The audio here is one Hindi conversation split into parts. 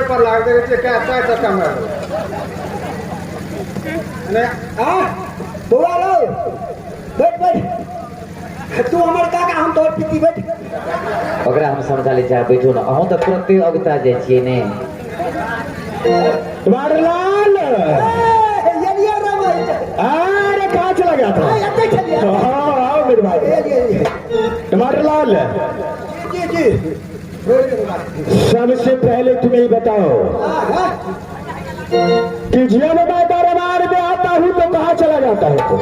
पर लाग दे क्या आता है काम ने आ तू आ लो बैठ बैठ तू हमर काका हम तोर पीती बैठ ओकरा हम समझा ले जा बैठो ना अहू तो तुरंत अगता जाय छियै ने तुम्हारे लाल ये रे भाई अरे कहाँ चला गया था आते चलिए हाँ आओ मेरे भाई ये तुम्हारे लाल जी सबसे पहले तुम्हें बताओ कि जब मैं दरबार में आता हूँ तो कहाँ चला जाता है तो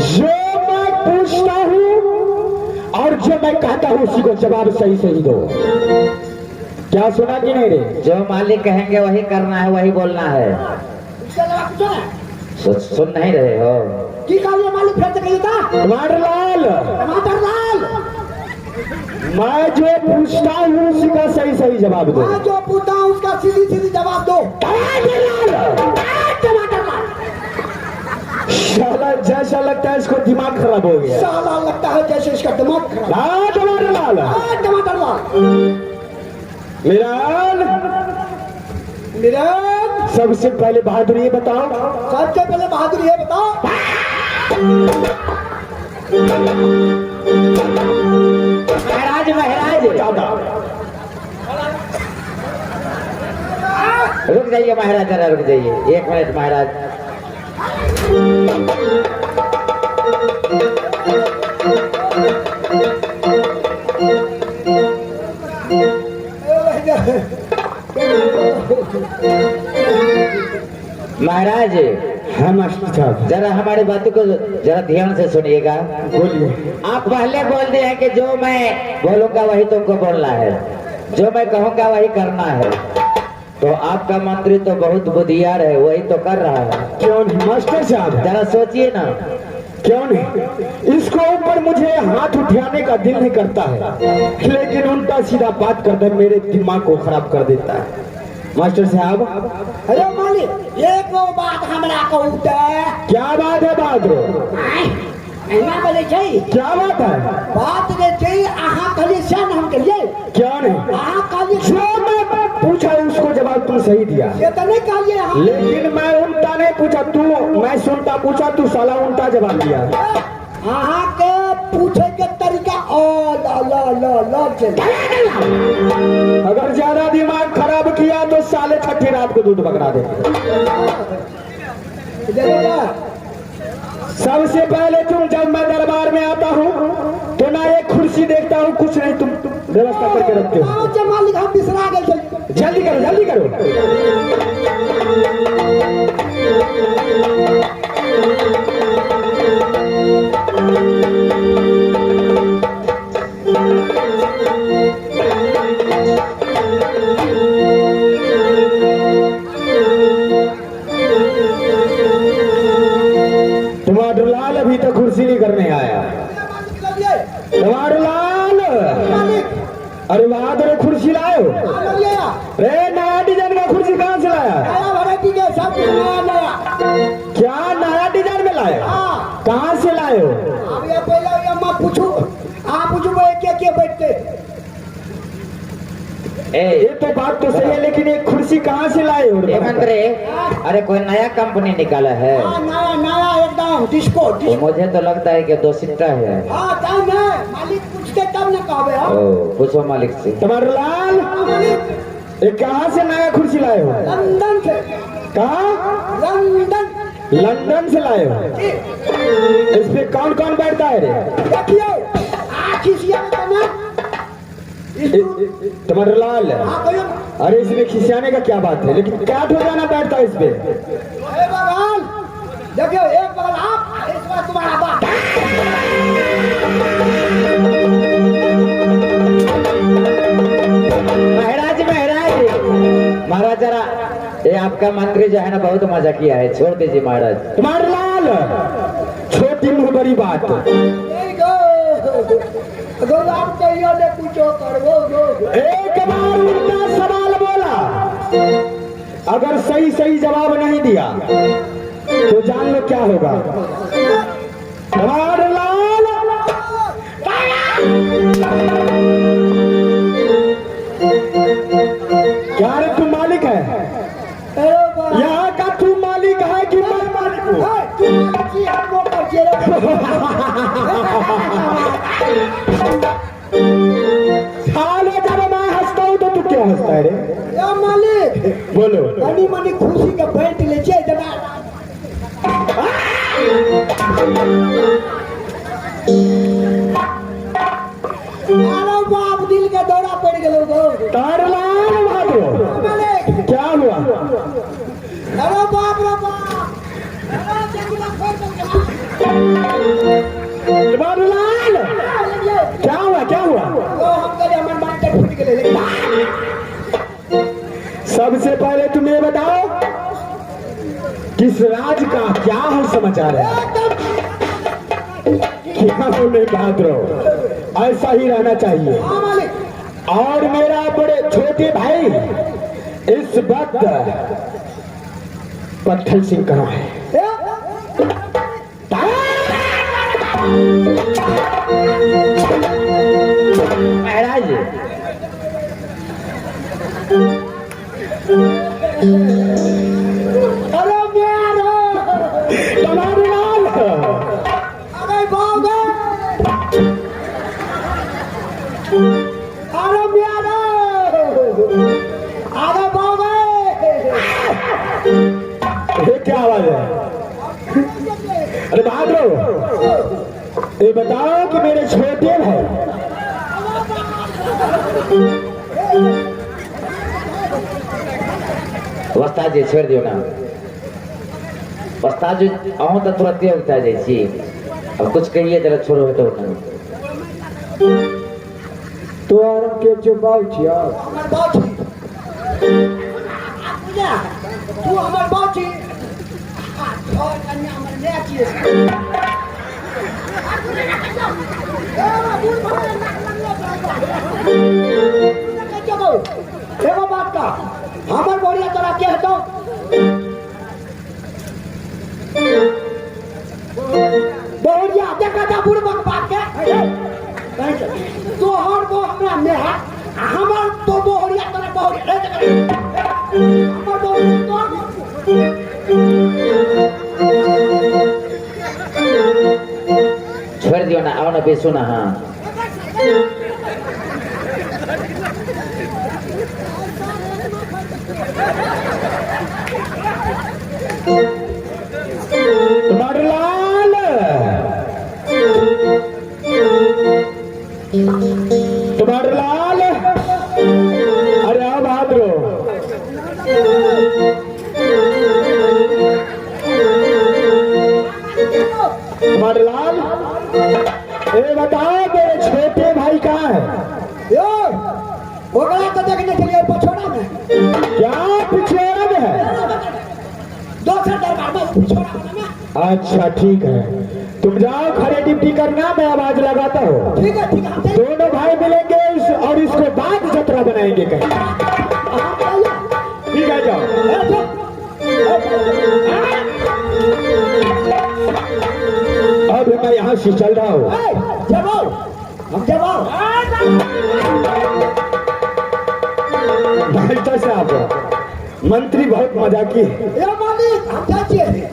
जो मैं पूछता हूँ और जो मैं कहता हूँ उसी को जवाब सही सही दो। क्या सुना कि नहीं रे? जो मालिक कहेंगे वही करना है वही बोलना है। सुन नहीं रहे हो की कालिया मालिक फिर से कही था टमाटर लाल मैं जो पूछता हूँ उसी का सही सही जवाब दो। मैं जो पूछता हूँ उसका सीधी सीधी जवाब दो। टमाटर लाल शाला जैसा लगता है इसको दिमाग खराब हो गया। साला लगता है जैसे इसका दिमाग खराब। हाँ टमाटर लाल टमाटर लाल मेरा सबसे पहले बहादुरी ये बताओ। सबसे पहले बहादुरी ये बताओ। महाराज रुक जाइए महाराज जरा रुक जाइए 1 मिनट महाराज। महाराज हाँ मास्टर साहब जरा हमारी बातों को जरा ध्यान से सुनिएगा। बोलिए। आप पहले बोल दिए हैं कि जो मैं बोलूंगा वही तुमको बोलना है, जो मैं कहूँगा वही करना है। तो आपका मंत्री तो बहुत बुद्धियार है, वही तो कर रहा है। क्यों नहीं मास्टर साहब? जरा सोचिए ना। क्यों नहीं? इसको ऊपर मुझे हाथ उठाने का दिल नहीं करता है, लेकिन उल्टा सीधा बात करके मेरे दिमाग को खराब कर देता है। मास्टर साहब अरे मालिक एक वो बात हमरा को उठे। क्या बात है बहादुर? एना बोले छै क्या बात है? बात जे छै अहाँ कहलिए सन हम कहिए। क्या नहीं? अहाँ कहलिए जो मैं पूछा उसको जवाब तुम सही दिया। ये तो नहीं कहलिए अहाँ। लेकिन मैं उल्टा नहीं पूछा, तू मैं सुनता पूछा, तू साला उल्टा जवाब दिया। अहाँ के पूछे के तरीका अगर ज्यादा दिमाग खराब किया तो साले छठी रात को दूध पकड़ा दे। सबसे पहले तुम जब मैं दरबार में आता हूँ तो ना एक कुर्सी देखता हूँ, कुछ नहीं तुम व्यवस्था करके रखते हो। मालिक हम बिसरा गए। जल्दी करो जल्दी करो। टमाटर लाल अभी तक कुर्सी नहीं करने आया। टमाटर लाल अरे बहादुर कुर्सी लाओ। रे नया डिजाइन का कुर्सी कहाँ से लाया? क्या नया डिजाइन में लाए? कहाँ से लाए हो? पूछू आप पूछू क्या बैठते। ये तो बात तो सही है, लेकिन एक कुर्सी कहाँ से लाए हो? मंत्री अरे कोई नया कंपनी निकाला है? नया नया एकदम डिस्को। तो मुझे तो लगता है कि 2 सीटा है। मालिक पूछते तब न कहबे। पूछो मालिक से। तुम्हारे लाल ये कहाँ से नया कुर्सी लाए हो? लंदन से। कहाँ? लंदन से लाए हो? इस पे कौन कौन बैठता है रे? देखिए तुम्हारे लाल अरे इसमें खिसियाने का क्या बात है, लेकिन क्या हो जाना बैठता है इस पे? देखियो एक बगल आप इस बार तुम्हारा बात। महाराज जरा ये आपका मंत्री जो है ना बहुत मजा किया है, छोड़ दीजिए महाराज। तुम्हारे लाल छोटी मुँह बड़ी बात। एक बार उल्टा सवाल बोला, अगर सही सही जवाब नहीं दिया तो जान लो क्या होगा। तुम्हारे लाल होता है रे? या मालिक बोलो। तनी मनी खुशी का पैंट ले चाहिए जरा। अरे बाप दिल का दौरा पड़ गया तो तारलाल बहादुर, मालिक क्या हुआ? अरे बाप रे बाप अरे जंगला फोड़ दो तारलाल, क्या हुआ क्या हुआ? तो हम कहे हमर बात फूट गए। सबसे पहले तुम ये बताओ किस राज का क्या है समाचार है? क्या बोले बहादुर, ऐसा ही रहना चाहिए। हाँ मालिक और मेरा बड़े छोटे भाई इस वक्त पत्थर सिंह कहाँ है? महाराज अरे मेरा तुम्हारे लाल, अरे बाबा अरे मेरा अरे बाबा ये क्या आवाज है? अरे बहादुर, ये बताओ कि मेरे छोटे भाई वस्ताद जी छोड़ दियो ना। वस्ताद जी अहूँ तो तुरंत उगता जाइ छी। अब कुछ कहिए जरा छोड़ो हटो ना। तो आराम के चुपाव छिया। हमर बाची पूजा तू हमर बाची और कन्या हमर ले छी। एगो बात का हमर बोरिया तोरा के हटो बोरिया देखा जा बुढ़बक बात के तो हर वो हमरा में है हमर तो बोरिया तोरा बोरिया हमर बोरिया छोड़ दियो ना, आओ ना बेसो ना। हाँ तुम्हारे लाल, तुम्हारे लाल, अरे आओ बहादुर, तुम्हारे लाल, ये बताओ मेरे छोटे भाई कहाँ है? यो ओकरा तो देखने के लिए पछोड़ा में क्या पिछोड़ा में है? दूसरे दरबार में पछोड़ा में। अच्छा ठीक है, तुम जाओ खड़े ड्यूटी करना, मैं आवाज लगाता हूँ। ठीक है हम चल दोनों भाई मिलेंगे और इसको बाद जतरा बनाएंगे कहीं। ठीक है जाओ। अब मैं यहाँ से चल रहा हूँ। जब आओ भाई साहब, मंत्री बहुत मजाकी है। ये मालिक हम जाइए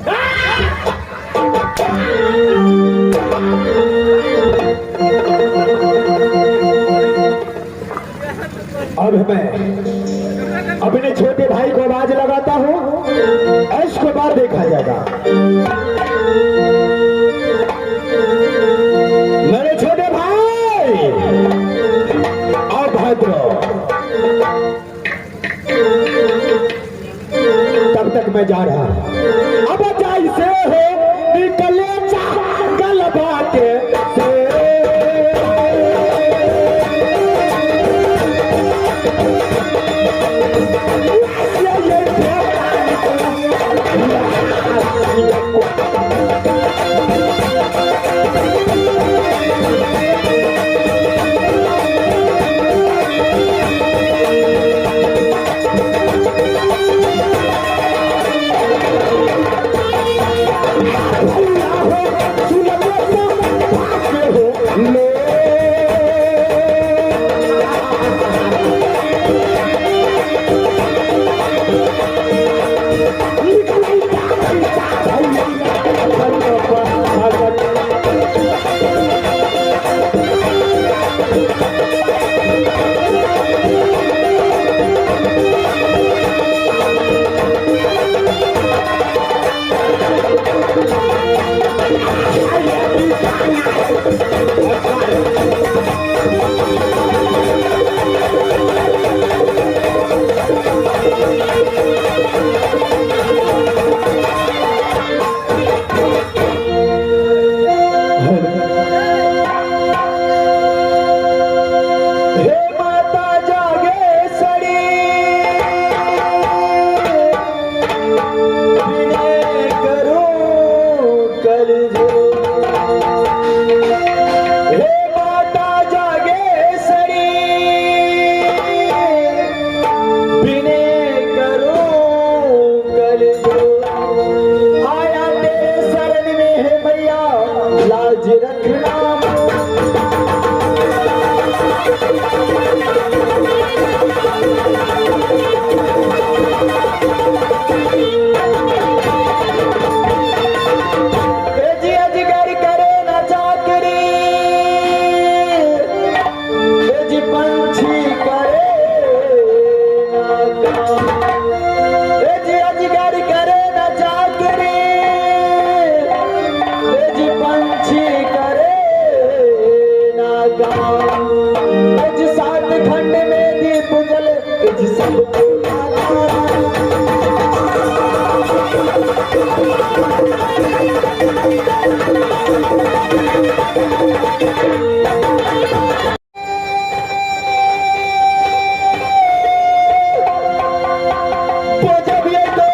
अब मैं अपने छोटे भाई को आवाज लगाता हूँ, इसको बाद देखा जाएगा। मेरे छोटे भाई और भद्रो, तब तक मैं जा रहा हूँ। अब जैसे हो निकले गल बात से, सबको लाला। जब ये तो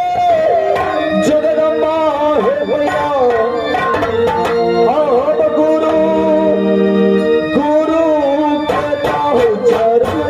जगदम्बा है भैया, अब गुरु गुरु कहता हो चरण।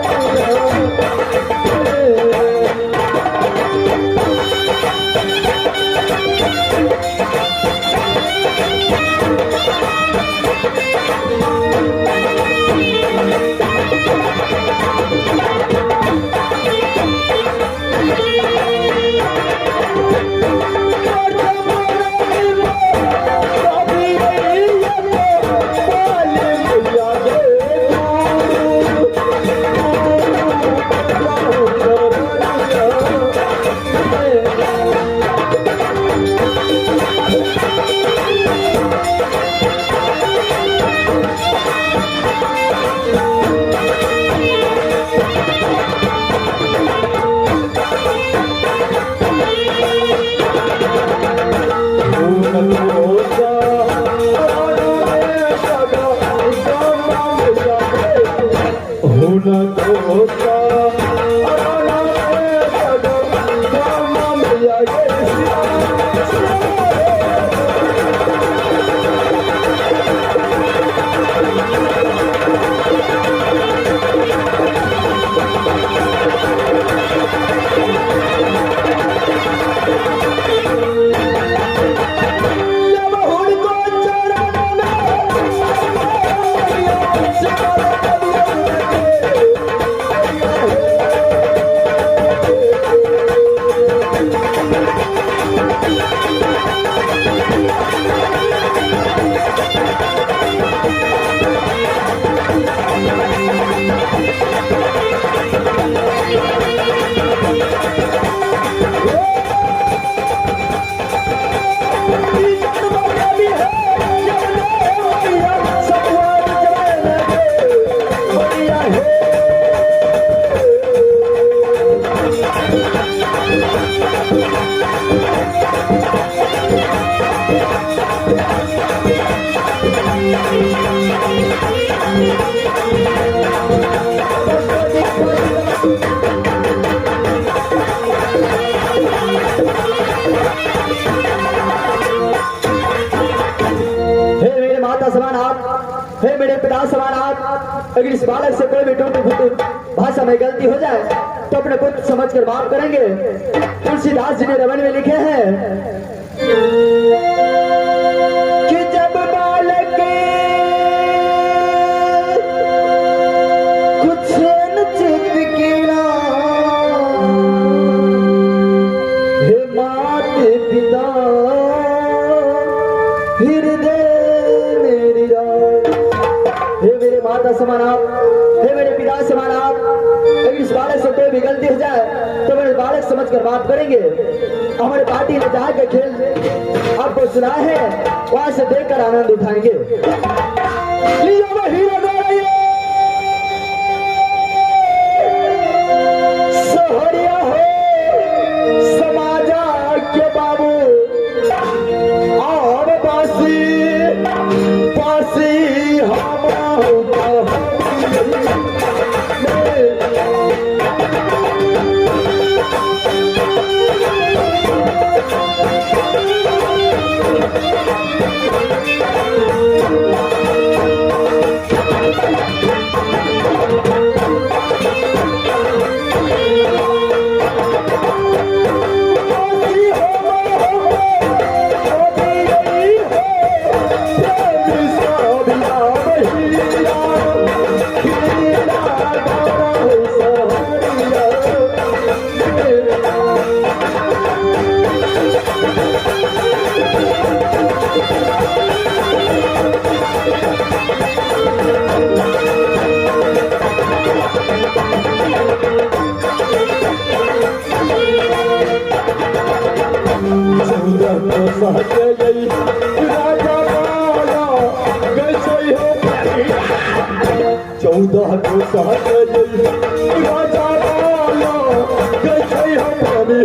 हे मेरे पिता समान आप, अगर इस बालक से कोई भी टूट भाषा में गलती हो जाए तो अपने पुत्र समझकर माफ करेंगे। तुलसीदास जी ने रमन में लिखे हैं कि जब बालक कुछ चित कीड़ा, हे माते पिता हृदय मेरी रात। हे मेरे माता समान आप, हे मेरे पिता समान आप, अगर इस बालक से कोई भी गलती हो जाए तो मेरे बालक समझकर बात करेंगे। हमारे पार्टी ने जहाँ का खेल आपको सुना है वहां से देखकर आनंद उठाएंगे। सोहरिया हो समाजा के बाबू और पासी पासी हम कैसे हम कभी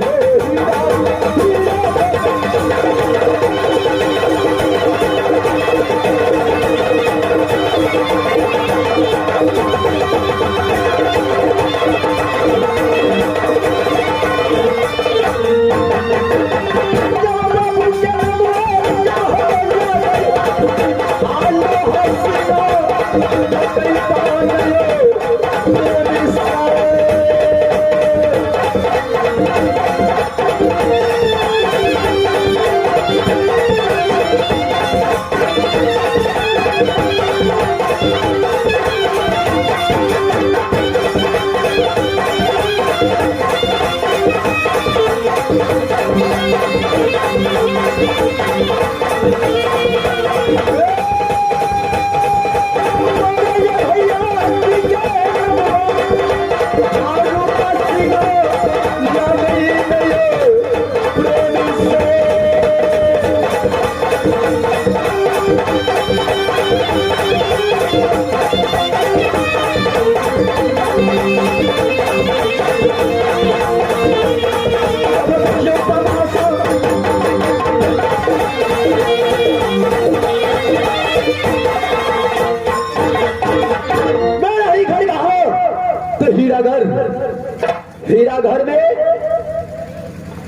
हीरा घर में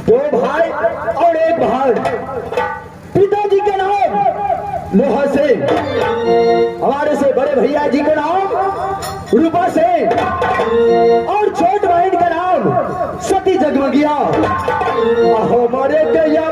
दो भाई और एक बहन, पिताजी का नाम लोहा सिंह, हमारे से बड़े भैया जी का नाम रूपा सिंह और छोट बहन का नाम सती जगमगिया। हमारे कैया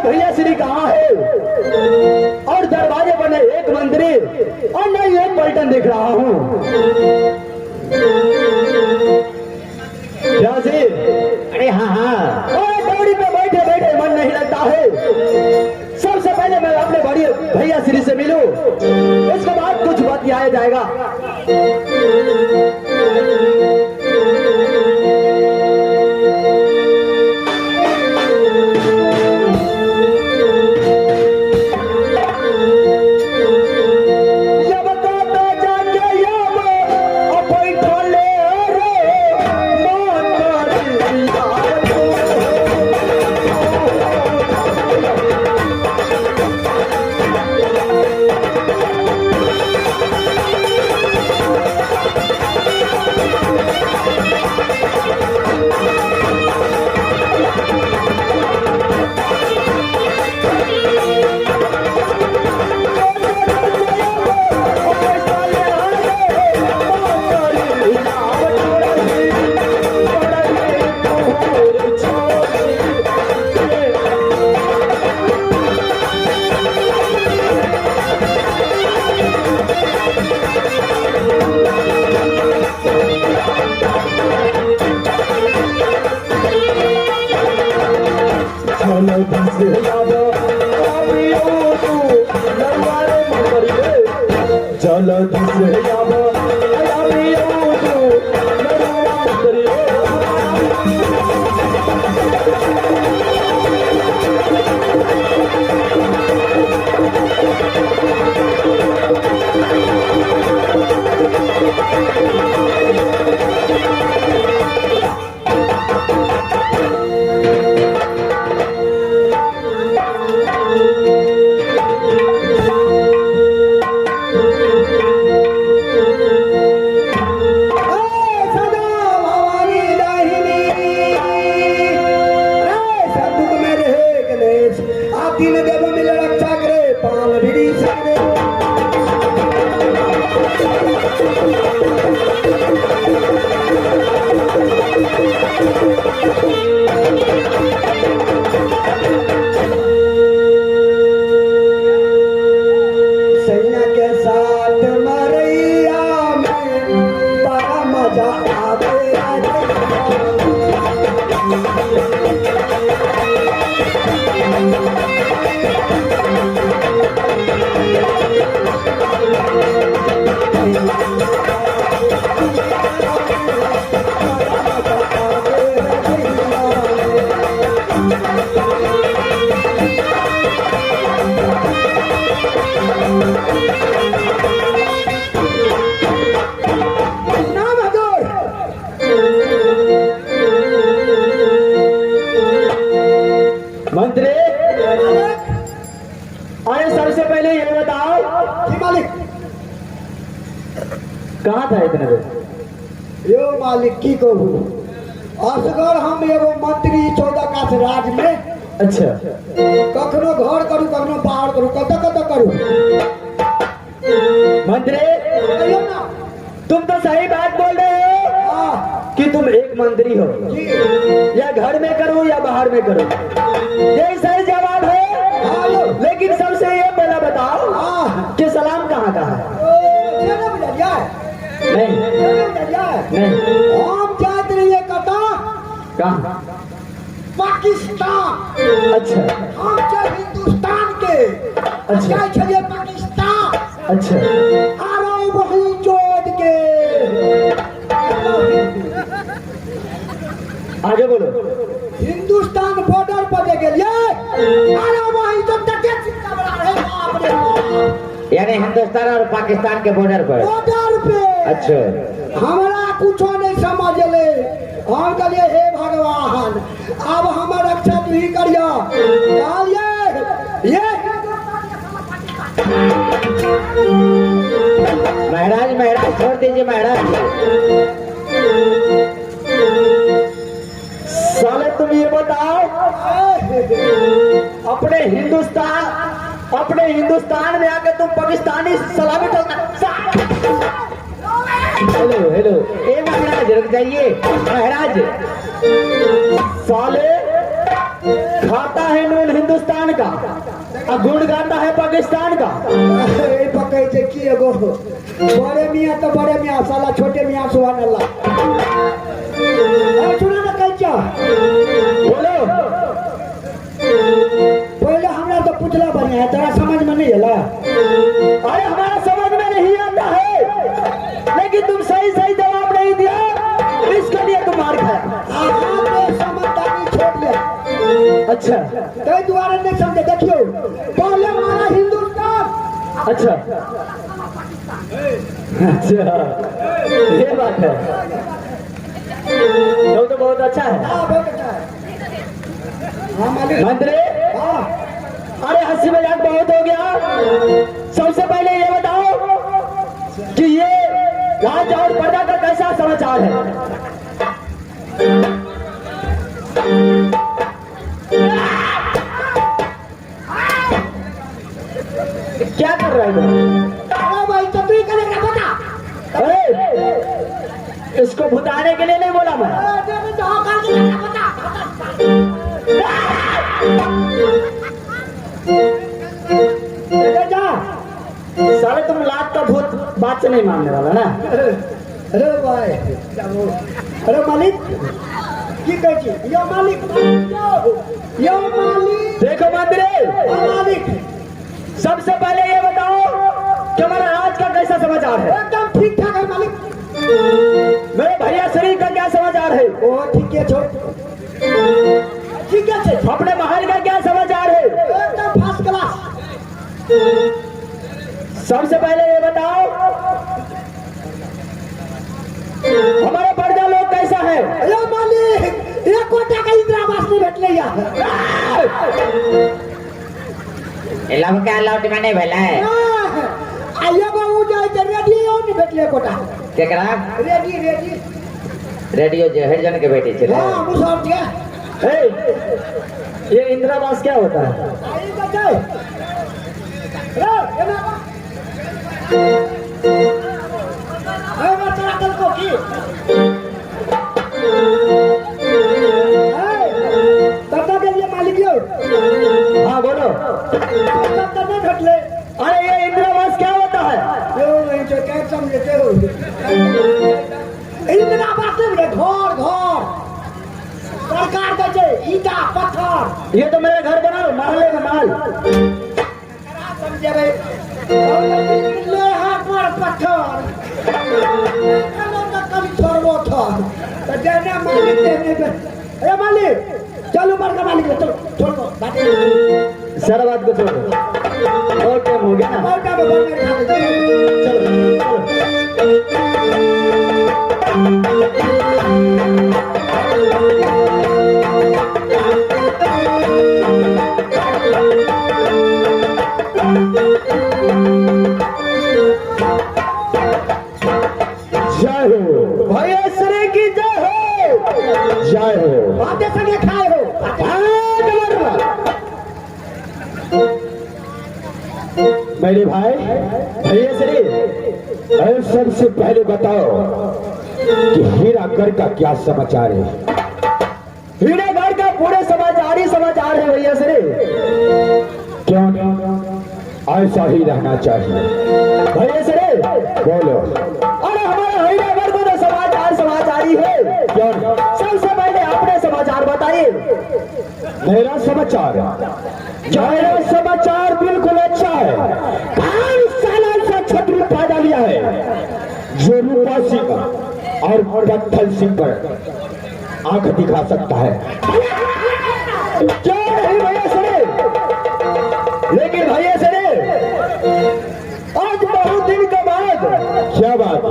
भैया श्री कहाँ है? और दरवाजे पर न एक मंदिर और न एक पलटन देख रहा हूँ। अरे हाँ, दौड़ी पे बैठे बैठे मन नहीं लगता है। सबसे पहले मैं अपने बड़ी भैया श्री से मिलूं, इसके बाद कुछ बतियाया जाएगा। जल्दी से याद मंत्री, अरे सबसे पहले ये बताओ जी मालिक। कहाँ था इतने देर? यो मालिक की कहू, असगर हम एगो मंत्री 14 का राज में अच्छा कखनो घर करू कखनो बाहर करू कत करू। मंत्री, कहियो ना। तुम तो सही बात बोल रहे हो हाँ, कि तुम एक मंत्री हो। जी या घर में करो या बाहर में करो, यही सही जवाब है। हाँ लो। लेकिन सबसे ये पहला बताओ हाँ, कि सलाम कहाँ कहाँ है? चलो बुझलिया नहीं नहीं, हम जात रहिए कता कहाँ? पाकिस्तान। अच्छा हम छे हिंदुस्तान के, अच्छा। जाय छलिए पाकिस्तान। अच्छा, आरो वही जोड़ के आगे बोलो। हिंदुस्तान बॉर्डर पर दे गेलिए, आरो वही तो तके चिंता बड़ा रहे बाप रे बाप। यानी हिंदुस्तान और पाकिस्तान के बॉर्डर पर। बॉर्डर पे अच्छा, हमरा कुछो नहीं समझले। हम कहलिए हे भगवान, अब हमर रक्षा तू ही करिया। कहलिए ये महाराज महाराज छोड़ दीजिए महाराज। साले तुम ये बताओ, अपने हिंदुस्तान में आके तुम पाकिस्तानी सलामी ठोकना। हेलो हेलो, ए महाराज रुक जाइए महाराज। साले खाता है नून हिंदुस्तान का और गुण गाता है पाकिस्तान का। पकड़ से की एगो बड़े मियाँ तो बड़े मियाँ, साला छोटे मियाँ सुभान अल्लाह। सुना ना कैचा बोलो। पहले हमरा तो पुतला बढ़िया है, तेरा समझ में नहीं आला। अरे हमारा समझ में नहीं आता है, लेकिन तुम सही सही जवाब नहीं दिया, इसके लिए तुम मार खाया। आपने समझदारी छोड़ दिया। अच्छा कई द्वारा नहीं समझे। देखियो पहले हमारा हिंदुस्तान, अच्छा अच्छा, ये बात है। तो बहुत अच्छा है। हाँ बहुत अच्छा है। हाँ मालिक। मंत्री, हाँ अरे हंसी मजाक बहुत हो गया। सबसे पहले ये बताओ कि ये राज और प्रजा का कैसा समाचार है? क्या कर रहा है? अरे भाई तो तू ही करेगा बता। अरे इसको भुताने के लिए नहीं बोला मैं। साले तुम लात का भूत बात से नहीं मानने वाला ना। अरे भाई, अरे मालिक की कहै छी यो मालिक यो मालिक देखो मंत्री, मालिक सबसे पहले ये बताओ कि हमारा आज का कैसा समाचार है? एकदम ठीक ठाक है मालिक। मेरे भैया शरीर का क्या समाचार है? ओ ठीक है छो ठीक है छे अपने महल का क्या समाचार है? एकदम फर्स्ट क्लास। सबसे पहले ये बताओ हमारे प्रजा लोग कैसा है? यो मालिक एक कोटा का इंदिरा आवास नहीं भेटले या लवका लौट माने भेला है आइयो बाबू जाय त रेडियो नहीं भेटले कोटा केकरा रेडी रेडियो जे हरिजन के बेटी छे। हां मुसर के हे, ये इंदिरा आवास क्या होता है? आई बजाय रे एना ए बच्चा कल को की तब के लिए मालिक यो हाँ बोलो। तब नहीं भेटले। अरे ये इंदिरा आवास क्या होता है? यो नहीं तो क्या समझते हो इंदिरा आवास में घर घर सरकार दे छे ईटा पत्थर। ये तो मेरे घर बना लो, महल में माल। करा समझे रे लोहा पर पत्थर कभी छोड़बो था तो देने मालिक देने ए मालिक चलो बड़का मालिक चलो छोड़ो सारा बात को छोड़ो और टाइम हो गया ना। बड़का में बड़का खा ले चलो जय हो भैया श्री की जय हो, जय हो। बातें संगे खाए हो मेरे भाई भैया श्री, अरे सबसे पहले बताओ कि हीरागढ़ का क्या समाचार है? हीरागढ़ का पूरे समाचार ही समाचार है भैया श्री। क्यों ऐसा ही रहना चाहिए भैया श्री, बोलो। अरे हमारा हीरागढ़ को तो समाचार समाचार ही है। क्यों? सबसे पहले अपने समाचार बताइए। मेरा समाचार बिल्कुल अच्छा है। 5 साल से छतरी पैदा लिया है जो रूपा सिंह और पत्थर सिंह पर आंख दिखा सकता है। क्यों नहीं भैया सरे? लेकिन भैया सरे आज बहुत दिन के बाद क्या बात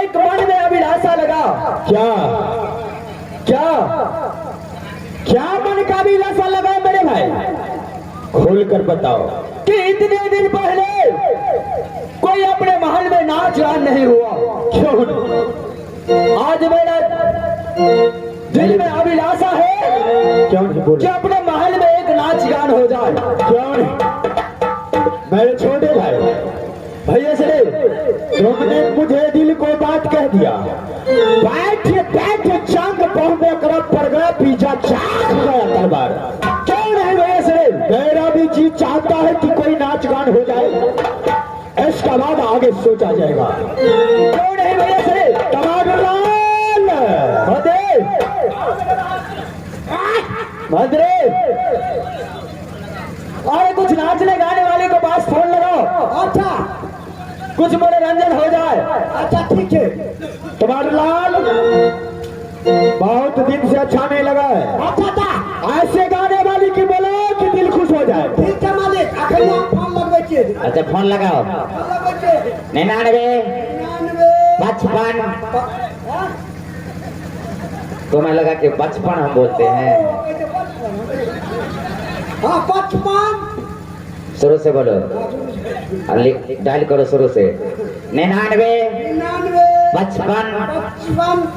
एक मन में अभिलाषा लगा। क्या क्या क्या मन का अभिलाषा लगा मेरे भाई? खोल कर बताओ कि इतने दिन पहले कोई अपने महल में नाच गान नहीं हुआ। क्यों नहीं? आज मेरा दिल में अभिलाषा है क्यों नहीं बोल कि अपने महल में एक नाच गान हो जाए। क्यों नहीं? मेरे छोटे भाई भैया से तुमने मुझे दिल को बात कह दिया। बैठ बैठ चांद पहुंचने कर पड़ गया पिज्जा चाक गया तलवार। क्यों नहीं भैया से? मेरा भी जी चाहता है कि कोई नाच गान हो जाए, इसका बाद आगे सोचा जाएगा। क्यों नहीं भैया से? टमाटर लाल भद्रे अरे कुछ नाचने गाने वाले को पास फोन लगाओ। अच्छा कुछ मनोरंजन हो जाए। अच्छा ठीक है टमाटर लाल बहुत दिन से अच्छा नहीं लगा है। अच्छा था ऐसे गाने वाली की बोलो कि दिल खुश हो जाए। ठीक है मालिक अखन हम फोन लगबै छियै। अच्छा फोन लगाओ। लगबै छियै 99 99 55 तो मैं लगा कि 55 हम बोलते हैं। हाँ 55 शुरू से बोलो, डायल करो शुरू से। 99 99 55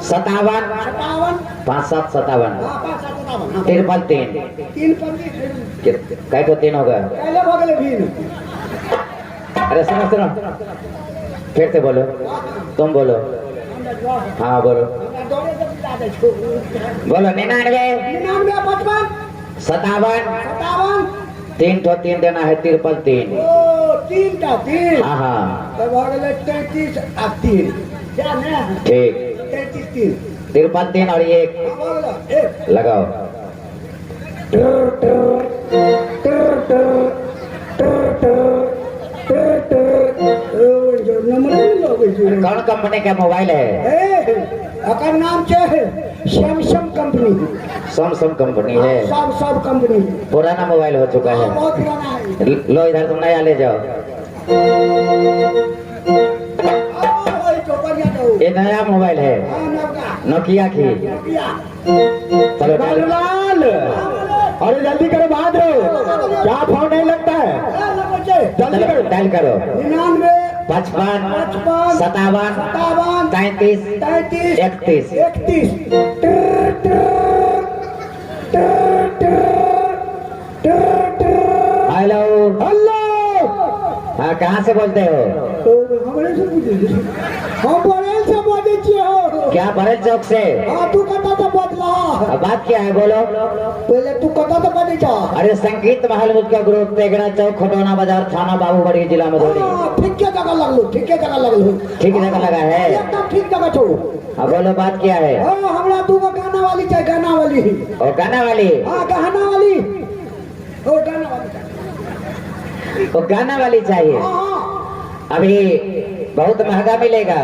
55 57 57 57 57 हाँ 57 तिरपल 3 3 पंजी कैठो 3 होगा। पहले हो गेलै भीन। अरे सुनो सुनो फिर से बोलो, तुम बोलो। हाँ बोलो बोलो 99 99 55 57 57 3 ठो 3 देना है तिरपल 3। ओ 3 का 3 हाँ हाँ तब हो गेलै 33 आ 3 क्या ने ठीक 33 3 तिरपन 3 और ये एक लगाओ। कौन कंपनी का मोबाइल है? अकर नाम क्या है? Samsung company. सैमसंग कंपनी है। सब कंपनी पुराना मोबाइल हो चुका है। बहुत पुराना है। लो इधर तुम नया ले जाओ। ये नया मोबाइल है, नोकिया की। चलो लाल, अरे जल्दी करो, भाग रहे हो क्या? फोन नहीं लगता है, जल्दी करो। डायल करो। 99 55 57 33 31। हेलो हेलो, हाँ, कहाँ से बोलते हो? हम बड़े से बोले हो। क्या बड़े चौक से? हाँ, तू कता तो बदला। अब बात क्या है, बोलो। पहले तू कता तो बदली था। अरे संगीत महल मुझका ग्रुप, तेगड़ा चौक, खटौना बाजार, थाना बाबूबड़ी, जिला मधुबनी। ठीक क्या जगह लगलो, ठीक क्या जगह लगलो। ठीक जगह लगा है, एकदम ठीक जगह छो। अब बोलो बात क्या है? हमरा तू को गाना वाली चाहिए, गाना वाली। और गाना वाली? हाँ, गाना वाली। ओ गाना वाली। वो गाना वाली चाहिए। हाँ, अभी बहुत महंगा मिलेगा,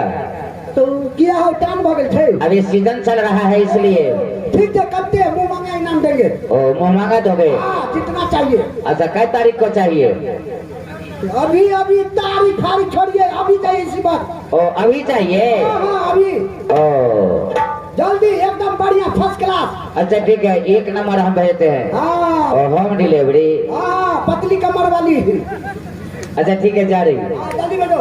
तो क्या हो, टाइम भगल थे। अभी सीजन चल रहा है इसलिए। ठीक है, कब दे, मुँह मांगा इनाम देंगे। ओ, मुँह मांगा दोगे? हाँ, जितना चाहिए। अच्छा, कै तारीख को चाहिए? अभी तारीख फारीख छोड़िए, अभी चाहिए इसी बात। ओ, अभी चाहिए? हाँ, अभी ओ, जल्दी, एकदम बढ़िया, फर्स्ट क्लास। अच्छा ठीक है, 1 नंबर हम भेजते हैं। हाँ और होम डिलीवरी? हाँ, पतली कमर वाली। अच्छा ठीक है, जा रही। हाँ, जल्दी बैठो।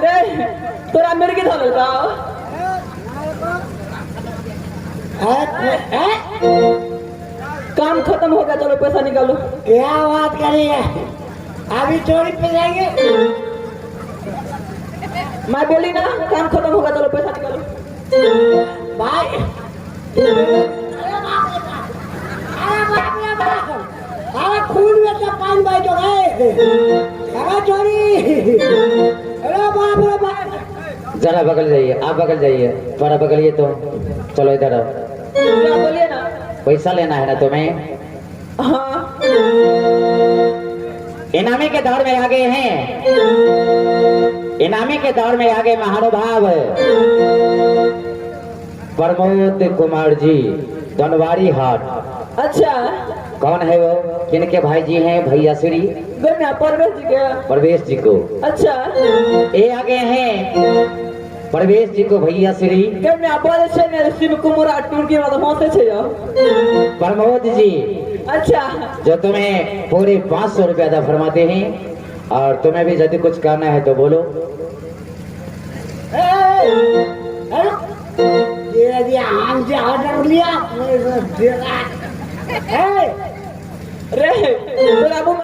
रे तोरा मेरे के धरल का काम खत्म हो गया, चलो पैसा निकालो। क्या बात करिए, अभी चोरी पे जाएंगे। मैं बोली ना, काम खत्म हो गया, चलो पैसा निकालो। भाई, अरे खून में से पानी बह जो गए। अरे चोरी, अरे बाप रे बाप। जरा बगल जाइए, आप बगल जाइए, थोड़ा बगलिए तो। चलो इधर आओ। क्या बोलिए ना? पैसा लेना है ना तुम्हें? हाँ, इनामी के दौर में आ गए हैं, इनामी के दौर में आ गए महानुभाव प्रमोद कुमार जी, धनवारी हाट। अच्छा, कौन है वो? किनके भाई जी हैं? भैया श्री गन्ना परवेश जी के। प्रवेश जी को। अच्छा, ये आ गए हैं प्रवेश जी को भैया श्री गन्ना बोले छे ने शिव कुमार टूरकी वाला होते छे यो। प्रमोद जी, अच्छा, जो तुम्हें पूरे 500 रुपया अदा फरमाते हैं। और तुम्हें भी यदि कुछ करना है तो बोलो। ये दिया हमसे ऑर्डर लिया। रे तोरा